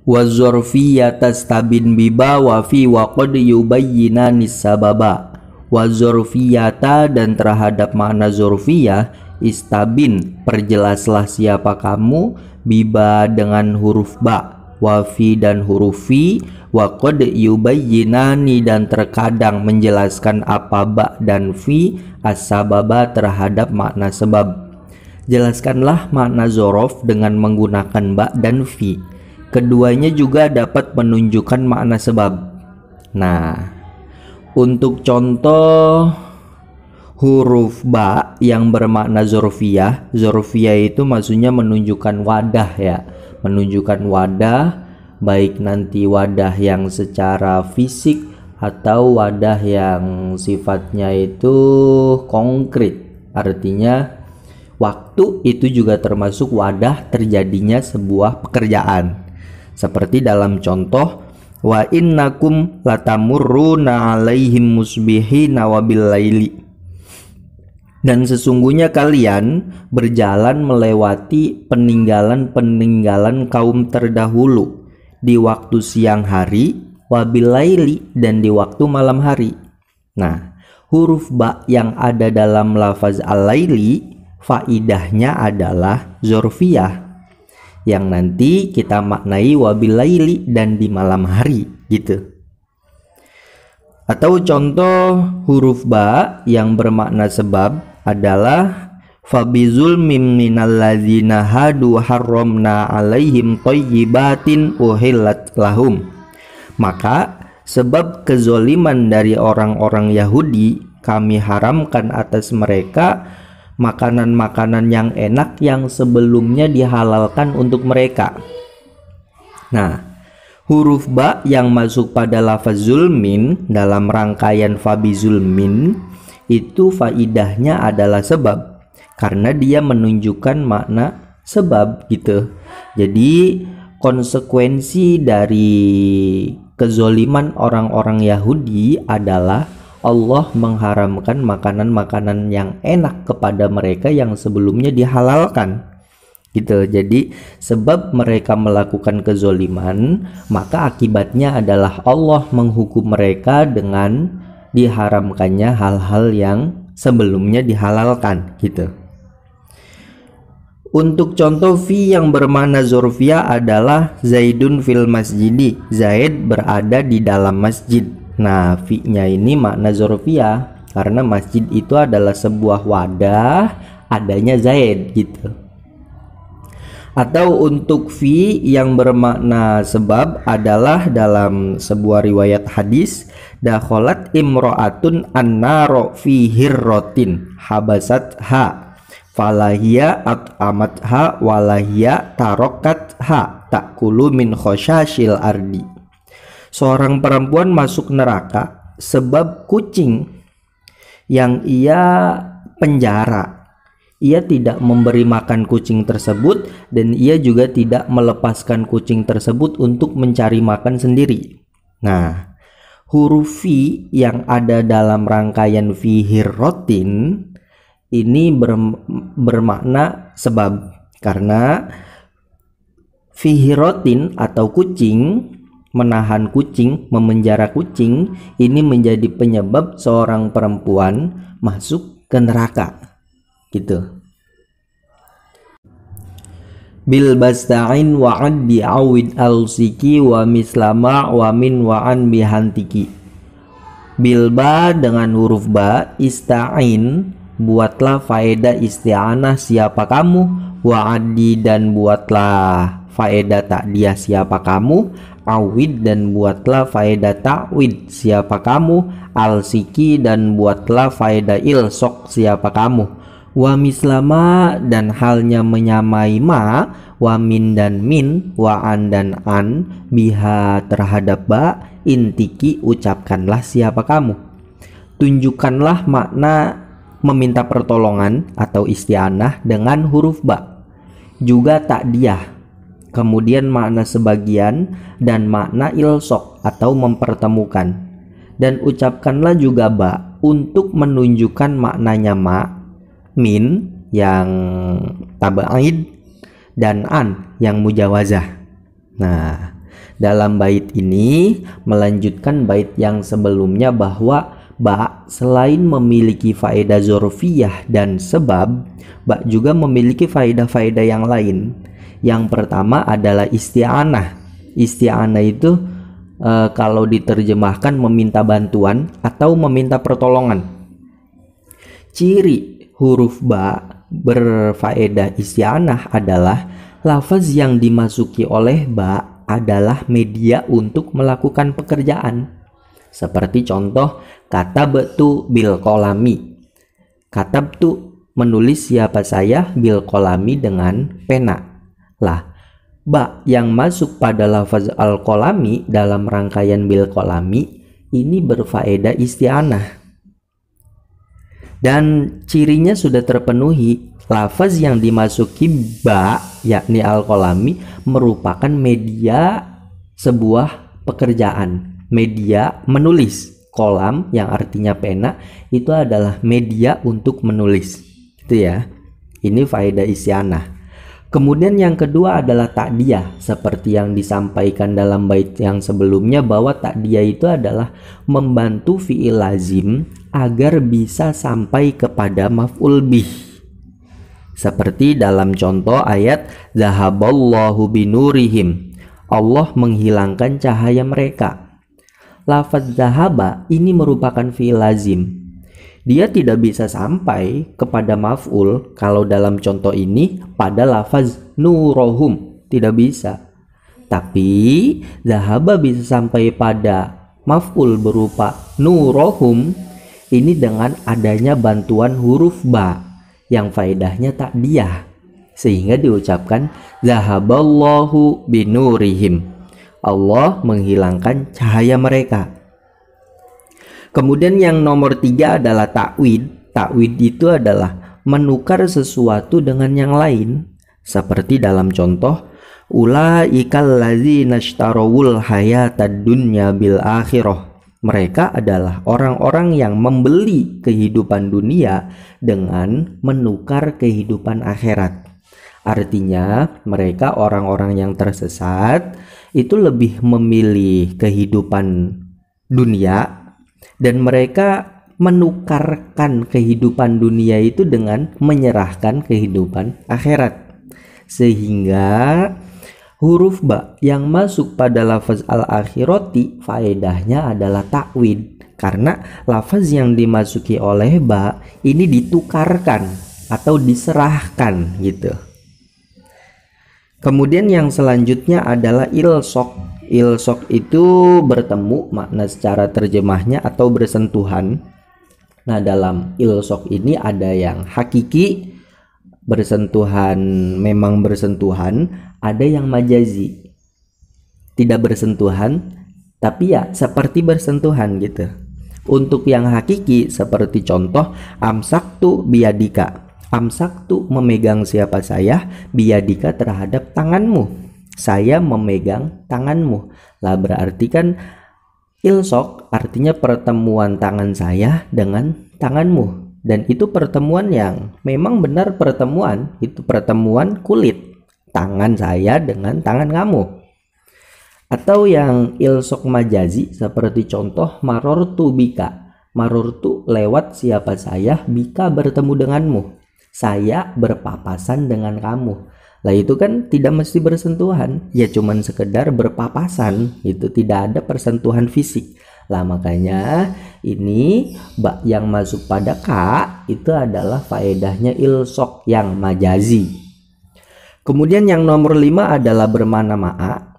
wa dzarfiyata stabin biba wa fi wa qad yubayyinani sababa. Wa dzarfiyata, dan terhadap makna dzarfiyah, istabin, perjelaslah siapa kamu, biba dengan huruf ba, wa fi dan huruf fi, wa qad yubayyinani, dan terkadang menjelaskan apa ba dan fi, as-sababa, terhadap makna sebab. Jelaskanlah makna dzaraf dengan menggunakan ba dan fi. Keduanya juga dapat menunjukkan makna sebab. Nah, untuk contoh huruf ba yang bermakna dzarfiyah, dzarfiyah itu maksudnya menunjukkan wadah ya, menunjukkan wadah, baik nanti wadah yang secara fisik atau wadah yang sifatnya itu konkret. Artinya waktu itu juga termasuk wadah terjadinya sebuah pekerjaan. Seperti dalam contoh, wa innakum latamurruna alaihim musbihina wabil laili. Dan sesungguhnya kalian berjalan melewati peninggalan-peninggalan kaum terdahulu di waktu siang hari, wabil laili, dan di waktu malam hari. Nah, huruf ba yang ada dalam lafaz al-laili faidahnya adalah dzarfiyah, yang nanti kita maknai wabil laili, dan di malam hari gitu. Atau contoh huruf ba yang bermakna sebab adalah fabizulmim minalladzina hadu harramna alaihim thayyibatin uhillat lahum. Maka sebab kezoliman dari orang-orang Yahudi, kami haramkan atas mereka makanan-makanan yang enak yang sebelumnya dihalalkan untuk mereka. Nah, huruf ba yang masuk pada lafaz zulmin dalam rangkaian fabi zulmin itu faidahnya adalah sebab, karena dia menunjukkan makna sebab gitu. Jadi konsekuensi dari kezoliman orang-orang Yahudi adalah Allah mengharamkan makanan-makanan yang enak kepada mereka yang sebelumnya dihalalkan gitu. Jadi sebab mereka melakukan kezoliman, maka akibatnya adalah Allah menghukum mereka dengan diharamkannya hal-hal yang sebelumnya dihalalkan gitu. Untuk contoh fi yang bermakna dzarfiyah adalah Zaidun fil masjidi, Zaid berada di dalam masjid. Nah, fi-nya ini makna dzarfiyah karena masjid itu adalah sebuah wadah adanya Zaid gitu. Atau untuk fi yang bermakna sebab adalah dalam sebuah riwayat hadis, dakhalat imra'atun an-naro fi hirratin habasatha falahiyya at'amatha walahiyya tarokatha ta'kulu min khosyashil ardi. Seorang perempuan masuk neraka sebab kucing yang ia penjara. Ia tidak memberi makan kucing tersebut, dan ia juga tidak melepaskan kucing tersebut untuk mencari makan sendiri. Nah, huruf fi yang ada dalam rangkaian fi hirrotin ini bermakna sebab, karena fi hirrotin atau kucing, menahan kucing, memenjara kucing, ini menjadi penyebab seorang perempuan masuk ke neraka gitu. Bil basta'in wa addi awid al-siki wa mislama wa min wa an bihantiki. Bil ba dengan huruf ba, ista'in, buatlah faedah isti'anah siapa kamu, wa addi, dan buatlah faedah ta'diyah siapa kamu, awid, dan buatlah faedah ta'wid siapa kamu, al-siki, dan buatlah faedah ilsok siapa kamu, wa mislama, dan halnya menyamai ma, wa min dan min, wa an dan an, biha terhadap ba, intiki, ucapkanlah siapa kamu. Tunjukkanlah makna meminta pertolongan atau isti'anah dengan huruf ba, juga ta'diyah, kemudian makna sebagian dan makna ilsok atau mempertemukan. Dan ucapkanlah juga ba untuk menunjukkan maknanya ma, min yang tabaid, dan an yang mujawazah. Nah, Dalam bait ini melanjutkan bait yang sebelumnya bahwa ba selain memiliki faedah zorfiyah dan sebab, ba juga memiliki faedah-faedah yang lain. Yang pertama adalah isti'anah. Isti'anah itu kalau diterjemahkan meminta bantuan atau meminta pertolongan. Ciri huruf ba berfaedah isti'anah adalah lafaz yang dimasuki oleh ba adalah media untuk melakukan pekerjaan. Seperti contoh katabtu bil kolami. Katabtu menulis siapa saya, bil kolami dengan pena. Lah, ba yang masuk pada lafaz al-kolami dalam rangkaian bil kolami ini berfaedah isti'anah. Dan cirinya sudah terpenuhi. Lafaz yang dimasuki ba yakni al-kolami merupakan media sebuah pekerjaan. Media menulis. Kolam yang artinya pena itu adalah media untuk menulis. Itu ya. Ini faedah isti'anah. Kemudian yang kedua adalah ta'diyah, seperti yang disampaikan dalam bait yang sebelumnya bahwa ta'diyah itu adalah membantu fi'il lazim agar bisa sampai kepada maf'ul bih. Seperti dalam contoh ayat zahaballahu binurihim, Allah menghilangkan cahaya mereka. Lafaz zahaba ini merupakan fi'il lazim. Dia tidak bisa sampai kepada maf'ul kalau dalam contoh ini pada lafaz nurohum, tidak bisa. Tapi zahaba bisa sampai pada maf'ul berupa nurohum ini dengan adanya bantuan huruf ba yang faedahnya ta'diyah, sehingga diucapkan zahaballahu binurihim, Allah menghilangkan cahaya mereka. Kemudian yang nomor 3 adalah ta'wid. Ta'wid itu adalah menukar sesuatu dengan yang lain. Seperti dalam contoh ulaikal ladzina ishtarawul hayatad dunya bil akhirah. Mereka adalah orang-orang yang membeli kehidupan dunia dengan menukar kehidupan akhirat. Artinya mereka orang-orang yang tersesat itu lebih memilih kehidupan dunia dan mereka menukarkan kehidupan dunia itu dengan menyerahkan kehidupan akhirat. Sehingga huruf ba yang masuk pada lafaz al-akhirati faedahnya adalah ta'wid, karena lafaz yang dimasuki oleh ba ini ditukarkan atau diserahkan gitu. Kemudian yang selanjutnya adalah ilsok. Ilsok itu bertemu, makna secara terjemahnya atau bersentuhan. Nah, dalam ilsok ini ada yang hakiki, bersentuhan, memang bersentuhan, ada yang majazi, tidak bersentuhan tapi ya seperti bersentuhan gitu. Untuk yang hakiki seperti contoh amsaktu biyadika. Amsaktu memegang siapa saya, biyadika terhadap tanganmu. Saya memegang tanganmu. Lah berarti kan ilsok artinya pertemuan tangan saya dengan tanganmu. Dan itu pertemuan yang memang benar pertemuan. Itu pertemuan kulit. Tangan saya dengan tangan kamu. Atau yang ilsok majazi seperti contoh marortu bika. Marortu lewat siapa saya, bika bertemu denganmu. Saya berpapasan dengan kamu. Lah itu kan tidak mesti bersentuhan, ya cuman sekedar berpapasan, itu tidak ada persentuhan fisik. Lah makanya ini ba yang masuk pada ka itu adalah faedahnya ilsok yang majazi. Kemudian yang nomor 5 adalah bermakna ma'a.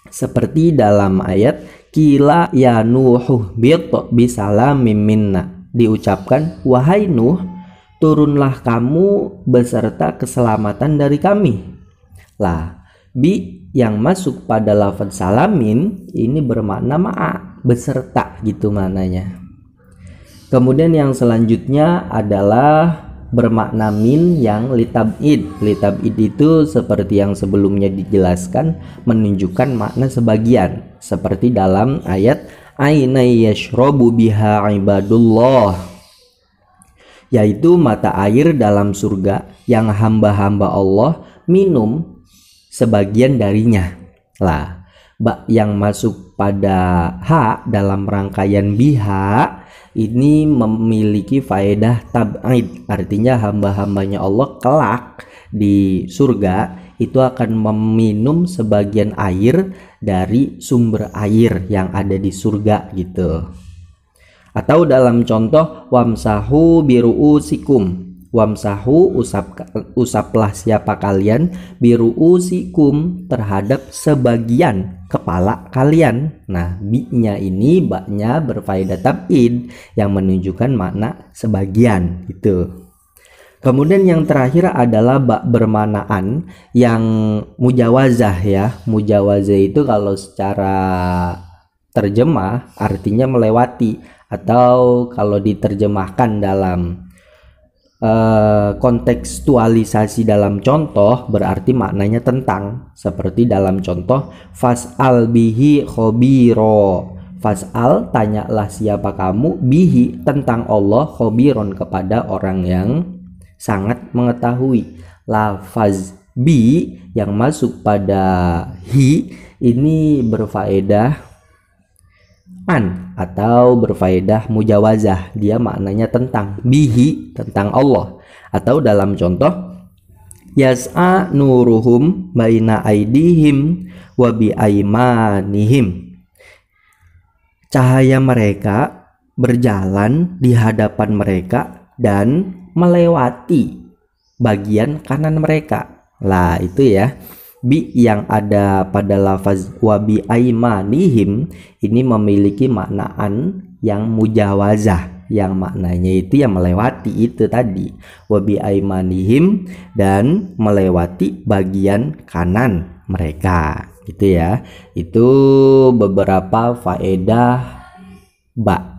Seperti dalam ayat kila ya nuhu bit bisalamin minna, diucapkan wahai Nuh, turunlah kamu beserta keselamatan dari kami. Lah, bi yang masuk pada lafaz salamin ini bermakna ma'a, beserta gitu maknanya. Kemudian yang selanjutnya adalah bermakna min yang litab'id. Litab'id itu seperti yang sebelumnya dijelaskan menunjukkan makna sebagian. Seperti dalam ayat aina yashrabu biha ibadullah, yaitu mata air dalam surga yang hamba-hamba Allah minum sebagian darinya. Lah, ba yang masuk pada ha dalam rangkaian biha ini memiliki faedah tab'id, artinya hamba-hambanya Allah kelak di surga itu akan meminum sebagian air dari sumber air yang ada di surga gitu. Atau dalam contoh wamsahu biru'usikum, wamsahu usaplah siapa kalian biru'usikum terhadap sebagian kepala kalian. Nah, bi-nya ini baknya berfaedah tab'id yang menunjukkan makna sebagian gitu. Kemudian yang terakhir adalah bak bermanaan yang mujawazah ya. Mujawazah itu kalau secara terjemah artinya melewati, atau kalau diterjemahkan dalam kontekstualisasi dalam contoh berarti maknanya tentang, seperti dalam contoh fas'al bihi khobiro. Fas'al, tanyalah siapa kamu, bihi tentang Allah, khobiron kepada orang yang sangat mengetahui. Lafaz bi yang masuk pada hi ini berfaedah an atau berfaedah mujawazah, dia maknanya tentang, bihi tentang Allah. Atau dalam contoh yas'a nuruhum baina aidihim wa bi aimanihim, cahaya mereka berjalan di hadapan mereka dan melewati bagian kanan mereka. Lah itu ya, bi yang ada pada lafaz wabi aimanihim ini memiliki maknaan yang mujawazah, yang maknanya itu yang melewati itu tadi, wabi aimanihim, dan melewati bagian kanan mereka gitu ya. Itu beberapa faedah ba.